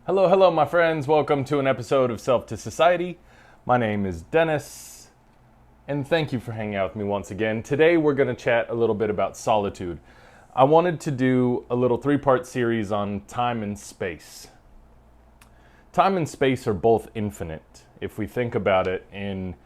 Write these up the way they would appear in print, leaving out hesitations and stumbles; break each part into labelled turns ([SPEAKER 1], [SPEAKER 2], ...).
[SPEAKER 1] Hello, hello, my friends. Welcome to an episode of Self to Society. My name is Dennis, and thank you for hanging out with me once again. Today, we're going to chat a little bit about solitude. I wanted to do a little three-part series on time and space. Time and space are both infinite, if we think about it in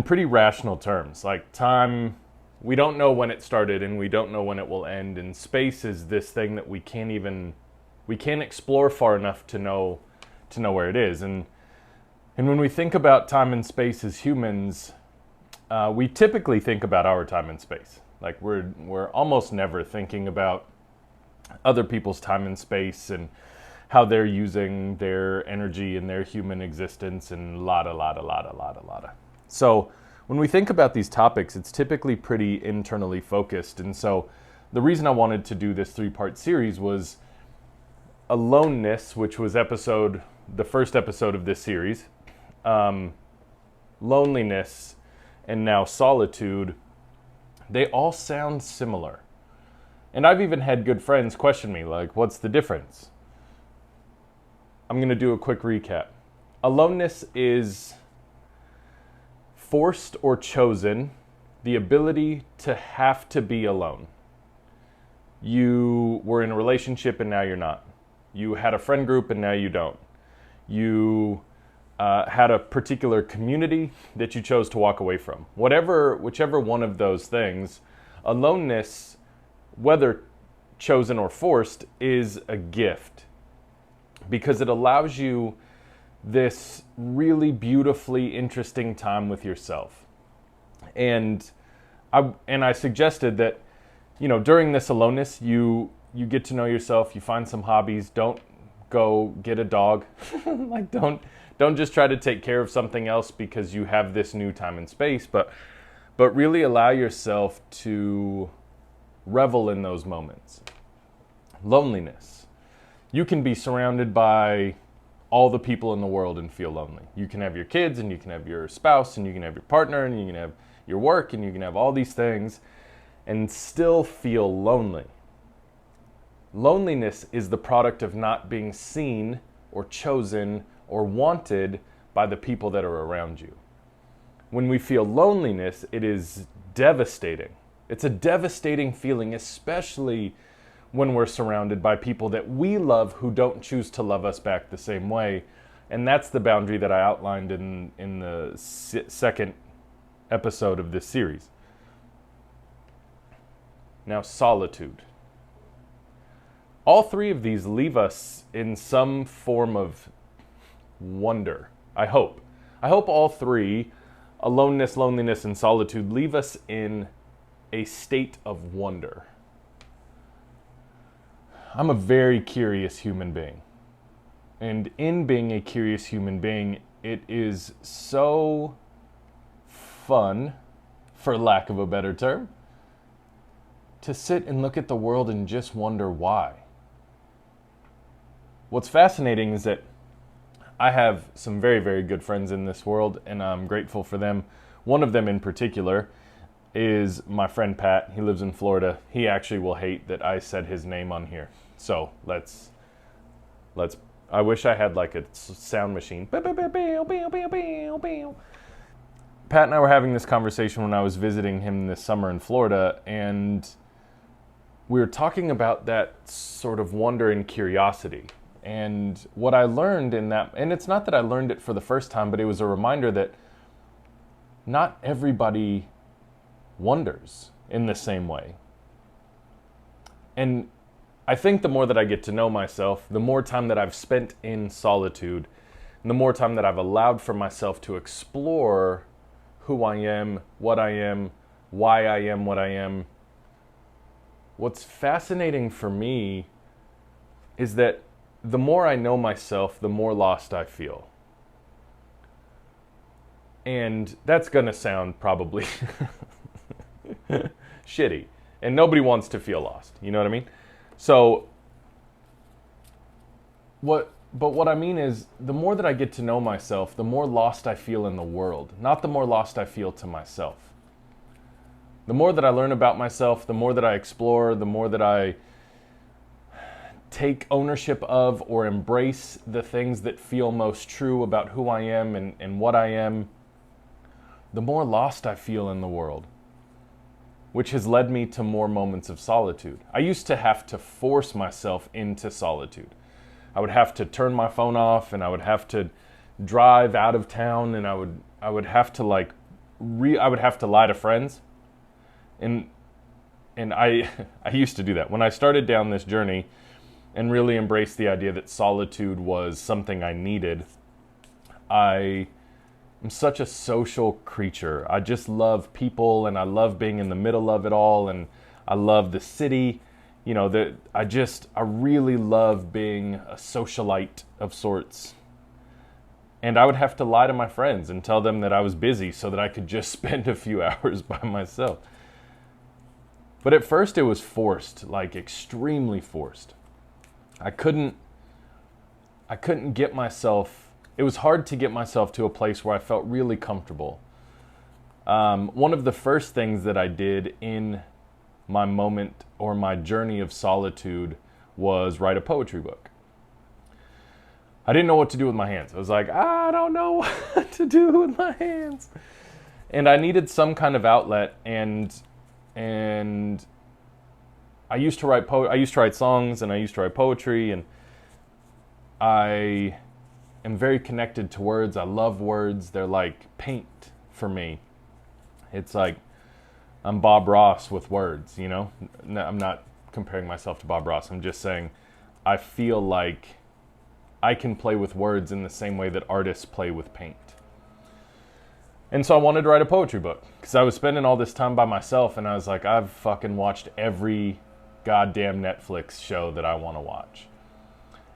[SPEAKER 1] pretty rational terms. Like time, we don't know when it started, and we don't know when it will end. And space is this thing that we can't explore far enough to know where it is. And when we think about time and space as humans, we typically think about our time and space. Like we're almost never thinking about other people's time and space and how they're using their energy and their human existence and lotta. So when we think about these topics, it's typically pretty internally focused. And so the reason I wanted to do this three-part series was aloneness, which was the first episode of this series, loneliness, and now solitude. They all sound similar. And I've even had good friends question me, like, what's the difference? I'm going to do a quick recap. Aloneness is forced or chosen, the ability to have to be alone. You were in a relationship and now you're not. You had a friend group and now you don't. You had a particular community that you chose to walk away from. Whichever one of those things, aloneness, whether chosen or forced, is a gift because it allows you this really beautifully interesting time with yourself. And I suggested that, during this aloneness, you get to know yourself, you find some hobbies. Don't go get a dog. Like don't just try to take care of something else because you have this new time and space, but really allow yourself to revel in those moments. Loneliness. You can be surrounded by all the people in the world and feel lonely. You can have your kids and you can have your spouse and you can have your partner and you can have your work and you can have all these things and still feel lonely. Loneliness is the product of not being seen or chosen or wanted by the people that are around you. When we feel loneliness, it is devastating. It's a devastating feeling, especially when we're surrounded by people that we love who don't choose to love us back the same way. And that's the boundary that I outlined in the second episode of this series. Now, solitude. All three of these leave us in some form of wonder, I hope. I hope all three, aloneness, loneliness, and solitude, leave us in a state of wonder. I'm a very curious human being. And in being a curious human being, it is so fun, for lack of a better term, to sit and look at the world and just wonder why. What's fascinating is that I have some very, very good friends in this world, and I'm grateful for them. One of them in particular is my friend Pat. He lives in Florida. He actually will hate that I said his name on here. So let's. I wish I had like a sound machine. Pat and I were having this conversation when I was visiting him this summer in Florida, and we were talking about that sort of wonder and curiosity. And what I learned in that, and it's not that I learned it for the first time, but it was a reminder that not everybody wonders in the same way. And I think the more that I get to know myself, the more time that I've spent in solitude, and the more time that I've allowed for myself to explore who I am, why I am what I am. What's fascinating for me is that the more I know myself, the more lost I feel. And that's going to sound probably shitty. And nobody wants to feel lost. You know what I mean? So, what I mean is, the more that I get to know myself, the more lost I feel in the world. Not the more lost I feel to myself. The more that I learn about myself, the more that I explore, the more that I take ownership of or embrace the things that feel most true about who I am and what I am, the more lost I feel in the world, which has led me to more moments of solitude. I used to have to force myself into solitude. I would have to turn my phone off, and I would have to drive out of town, and I would have to I would have to lie to friends. And I I used to do that. When I started down this journey and really embraced the idea that solitude was something I needed, I am such a social creature. I just love people, and I love being in the middle of it all, and I love the city. You know, I really love being a socialite of sorts. And I would have to lie to my friends and tell them that I was busy so that I could just spend a few hours by myself. But at first it was forced, like extremely forced. I couldn't get myself, it was hard to get myself to a place where I felt really comfortable. One of the first things that I did in my moment or my journey of solitude was write a poetry book. I didn't know what to do with my hands. I was like, I don't know what to do with my hands. And I needed some kind of outlet, and I used to write songs, and I used to write poetry, and I am very connected to words. I love words. They're like paint for me. It's like I'm Bob Ross with words, you know? No, I'm not comparing myself to Bob Ross. I'm just saying I feel like I can play with words in the same way that artists play with paint. And so I wanted to write a poetry book because I was spending all this time by myself, and I was like, I've fucking watched every goddamn Netflix show that I want to watch.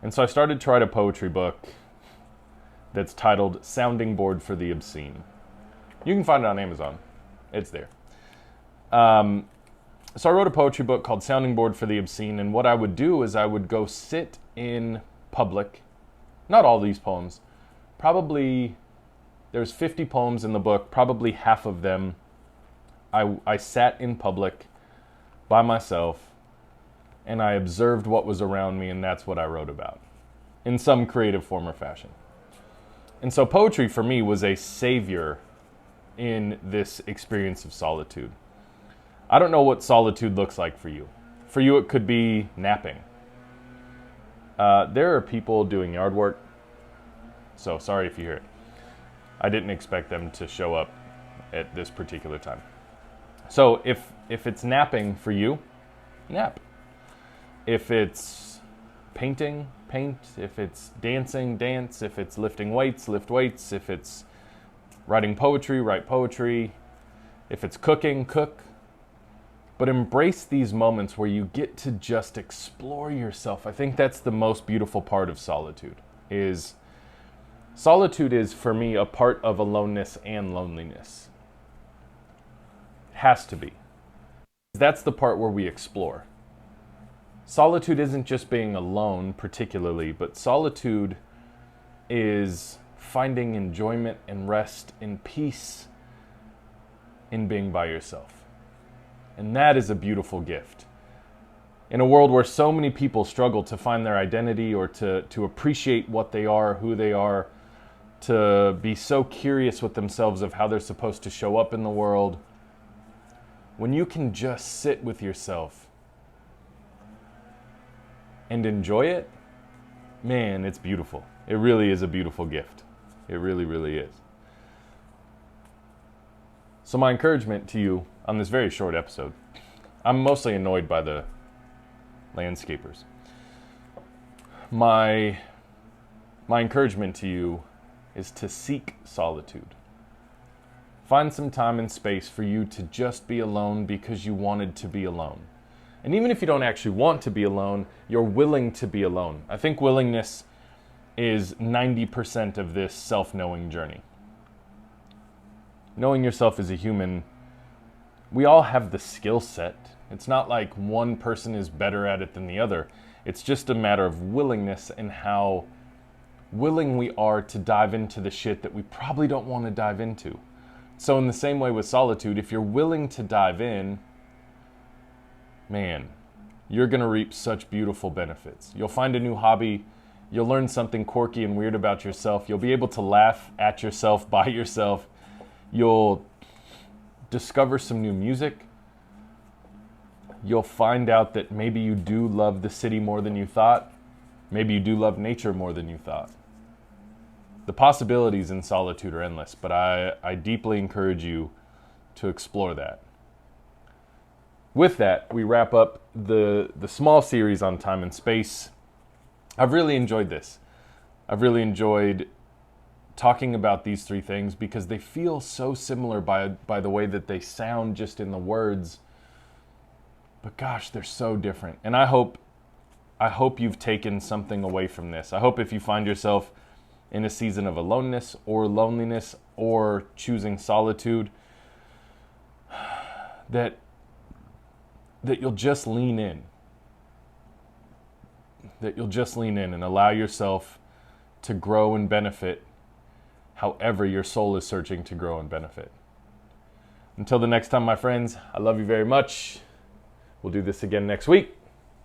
[SPEAKER 1] And so I started to write a poetry book that's titled Sounding Board for the Obscene. You can find it on Amazon. It's there. So I wrote a poetry book called Sounding Board for the Obscene, and what I would do is I would go sit in public. Not all these poems. Probably, there's 50 poems in the book. Probably half of them, I sat in public by myself, and I observed what was around me, and that's what I wrote about in some creative form or fashion. And so poetry for me was a savior in this experience of solitude. I don't know what solitude looks like for you. For you, it could be napping. There are people doing yard work, so sorry if you hear it. I didn't expect them to show up at this particular time. So if it's napping for you, nap. If it's painting, paint. If it's dancing, dance. If it's lifting weights, lift weights. If it's writing poetry, write poetry. If it's cooking, cook. But embrace these moments where you get to just explore yourself. I think that's the most beautiful part of solitude. Solitude is, for me, a part of aloneness and loneliness. It has to be. That's the part where we explore. Solitude isn't just being alone, particularly, but solitude is finding enjoyment and rest and peace in being by yourself. And that is a beautiful gift. In a world where so many people struggle to find their identity or to appreciate what they are, who they are, to be so curious with themselves of how they're supposed to show up in the world, when you can just sit with yourself and enjoy it, man, it's beautiful. It really is a beautiful gift. It really, really is. So my encouragement to you on this very short episode, I'm mostly annoyed by the landscapers. My encouragement to you is to seek solitude. Find some time and space for you to just be alone because you wanted to be alone. And even if you don't actually want to be alone, you're willing to be alone. I think willingness is 90% of this self-knowing journey. Knowing yourself as a human, we all have the skill set. It's not like one person is better at it than the other. It's just a matter of willingness and how willing we are to dive into the shit that we probably don't want to dive into. So in the same way with solitude, if you're willing to dive in, man, you're going to reap such beautiful benefits. You'll find a new hobby. You'll learn something quirky and weird about yourself. You'll be able to laugh at yourself, by yourself. You'll discover some new music. You'll find out that maybe you do love the city more than you thought. Maybe you do love nature more than you thought. The possibilities in solitude are endless, but I deeply encourage you to explore that. With that, we wrap up the small series on time and space. I've really enjoyed this. I've really enjoyed talking about these three things because they feel so similar by the way that they sound just in the words. But gosh, they're so different. And I hope you've taken something away from this. I hope if you find yourself in a season of aloneness or loneliness or choosing solitude, that you'll just lean in. That you'll just lean in and allow yourself to grow and benefit however your soul is searching to grow and benefit. Until the next time, my friends, I love you very much. We'll do this again next week.